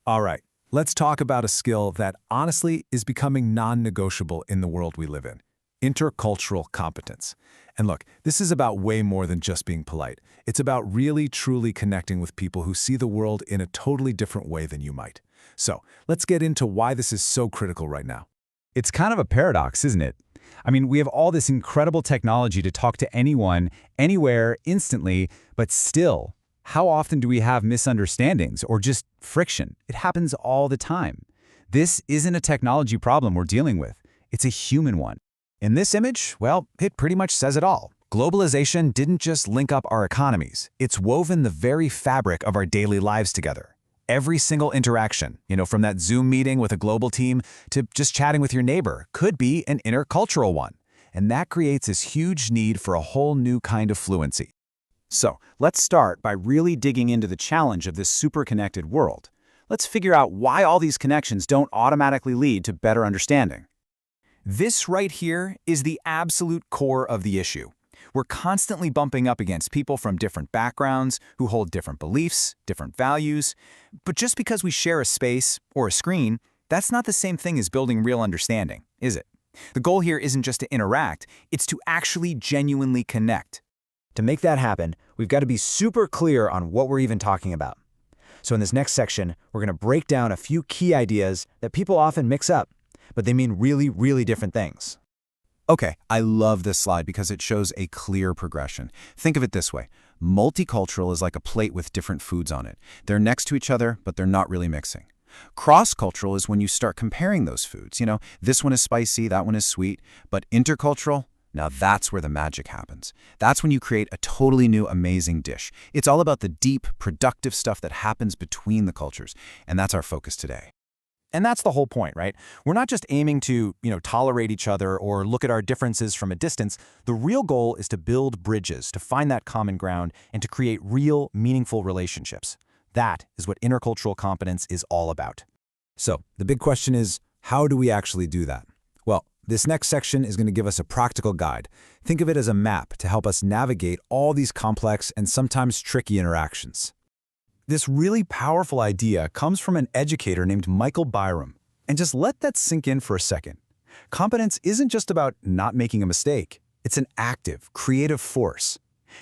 All right, let's talk about a skill that honestly is becoming non-negotiable in the world we live in: intercultural competence. And look, this is about way more than just being polite. It's about really, truly connecting with people who see the world in a totally different way than you might. So, let's get into why this is so critical right now. It's kind of a paradox, isn't it? I mean, we have all this incredible technology to talk to anyone, anywhere, instantly, but still, how often do we have misunderstandings or just friction? It happens all the time. This isn't a technology problem we're dealing with. It's a human one. In this image, well, it pretty much says it all. Globalization didn't just link up our economies. It's woven the very fabric of our daily lives together. Every single interaction, from that Zoom meeting with a global team to just chatting with your neighbor, could be an intercultural one. And that creates this huge need for a whole new kind of fluency. So, let's start by really digging into the challenge of this super-connected world. Let's figure out why all these connections don't automatically lead to better understanding. This right here is the absolute core of the issue. We're constantly bumping up against people from different backgrounds who hold different beliefs, different values. But just because we share a space or a screen, that's not the same thing as building real understanding, is it? The goal here isn't just to interact, it's to actually genuinely connect. To make that happen, we've got to be super clear on what we're even talking about. So in this next section, we're going to break down a few key ideas that people often mix up, but they mean really, really different things. Okay, I love this slide because it shows a clear progression. Think of it this way. Multicultural is like a plate with different foods on it. They're next to each other, but they're not really mixing. Cross-cultural is when you start comparing those foods. This one is spicy, that one is sweet. But intercultural, now that's where the magic happens. That's when you create a totally new, amazing dish. It's all about the deep, productive stuff that happens between the cultures. And that's our focus today. And that's the whole point, right? We're not just aiming to, tolerate each other or look at our differences from a distance. The real goal is to build bridges, to find that common ground, and to create real, meaningful relationships. That is what intercultural competence is all about. So, the big question is, how do we actually do that? Well, this next section is going to give us a practical guide. Think of it as a map to help us navigate all these complex and sometimes tricky interactions. This really powerful idea comes from an educator named Michael Byram. And just let that sink in for a second. Competence isn't just about not making a mistake. It's an active, creative force.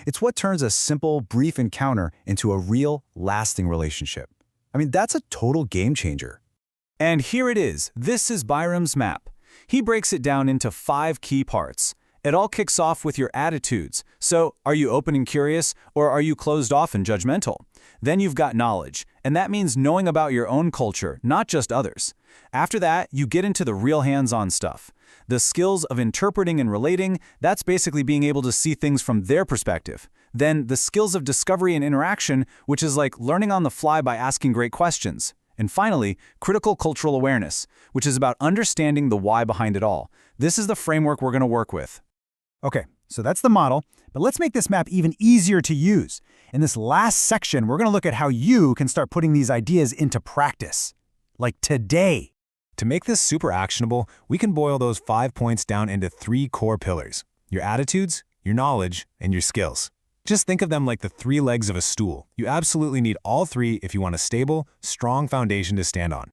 It's what turns a simple, brief encounter into a real, lasting relationship. I mean, that's a total game changer. And here it is. This is Byram's map. He breaks it down into 5 key parts. It all kicks off with your attitudes. So, are you open and curious, or are you closed off and judgmental? Then you've got knowledge, and that means knowing about your own culture, not just others. After that, you get into the real hands-on stuff. The skills of interpreting and relating, that's basically being able to see things from their perspective. Then the skills of discovery and interaction, which is like learning on the fly by asking great questions. And finally, critical cultural awareness, which is about understanding the why behind it all. This is the framework we're going to work with. Okay, so that's the model, but let's make this map even easier to use. In this last section, we're going to look at how you can start putting these ideas into practice. Like today. To make this super actionable, we can boil those 5 points down into 3 core pillars: your attitudes, your knowledge, and your skills. Just think of them like the 3 legs of a stool. You absolutely need all 3 if you want a stable, strong foundation to stand on.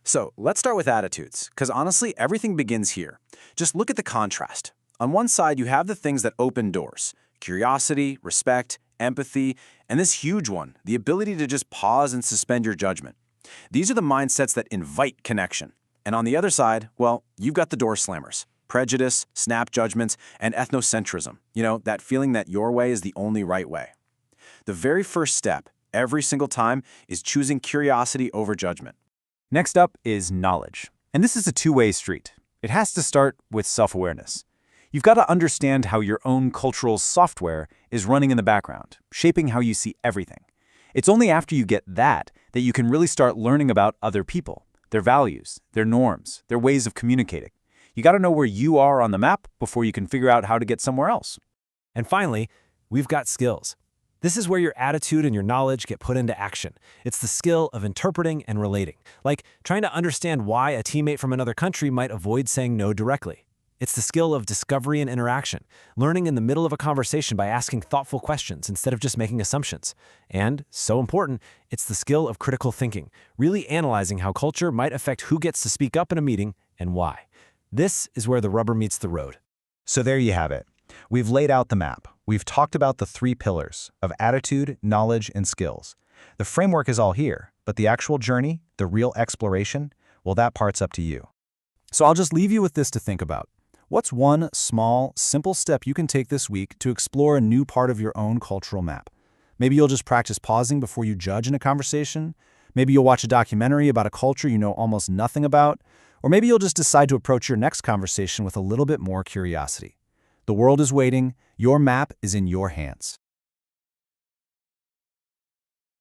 So, let's start with attitudes, because honestly, everything begins here. Just look at the contrast. On one side, you have the things that open doors: curiosity, respect, empathy, and this huge one, the ability to just pause and suspend your judgment. These are the mindsets that invite connection. And on the other side, well, you've got the door slammers: prejudice, snap judgments, and ethnocentrism. That feeling that your way is the only right way. The very first step, every single time, is choosing curiosity over judgment. Next up is knowledge. And this is a two-way street. It has to start with self-awareness. You've got to understand how your own cultural software is running in the background, shaping how you see everything. It's only after you get that you can really start learning about other people, their values, their norms, their ways of communicating. You got to know where you are on the map before you can figure out how to get somewhere else. And finally, we've got skills. This is where your attitude and your knowledge get put into action. It's the skill of interpreting and relating, like trying to understand why a teammate from another country might avoid saying no directly. It's the skill of discovery and interaction, learning in the middle of a conversation by asking thoughtful questions instead of just making assumptions. And, so important, it's the skill of critical thinking, really analyzing how culture might affect who gets to speak up in a meeting and why. This is where the rubber meets the road. So there you have it. We've laid out the map. We've talked about the 3 pillars of attitude, knowledge, and skills. The framework is all here, but the actual journey, the real exploration, well, that part's up to you. So I'll just leave you with this to think about. What's one small, simple step you can take this week to explore a new part of your own cultural map? Maybe you'll just practice pausing before you judge in a conversation. Maybe you'll watch a documentary about a culture you know almost nothing about. Or maybe you'll just decide to approach your next conversation with a little bit more curiosity. The world is waiting. Your map is in your hands.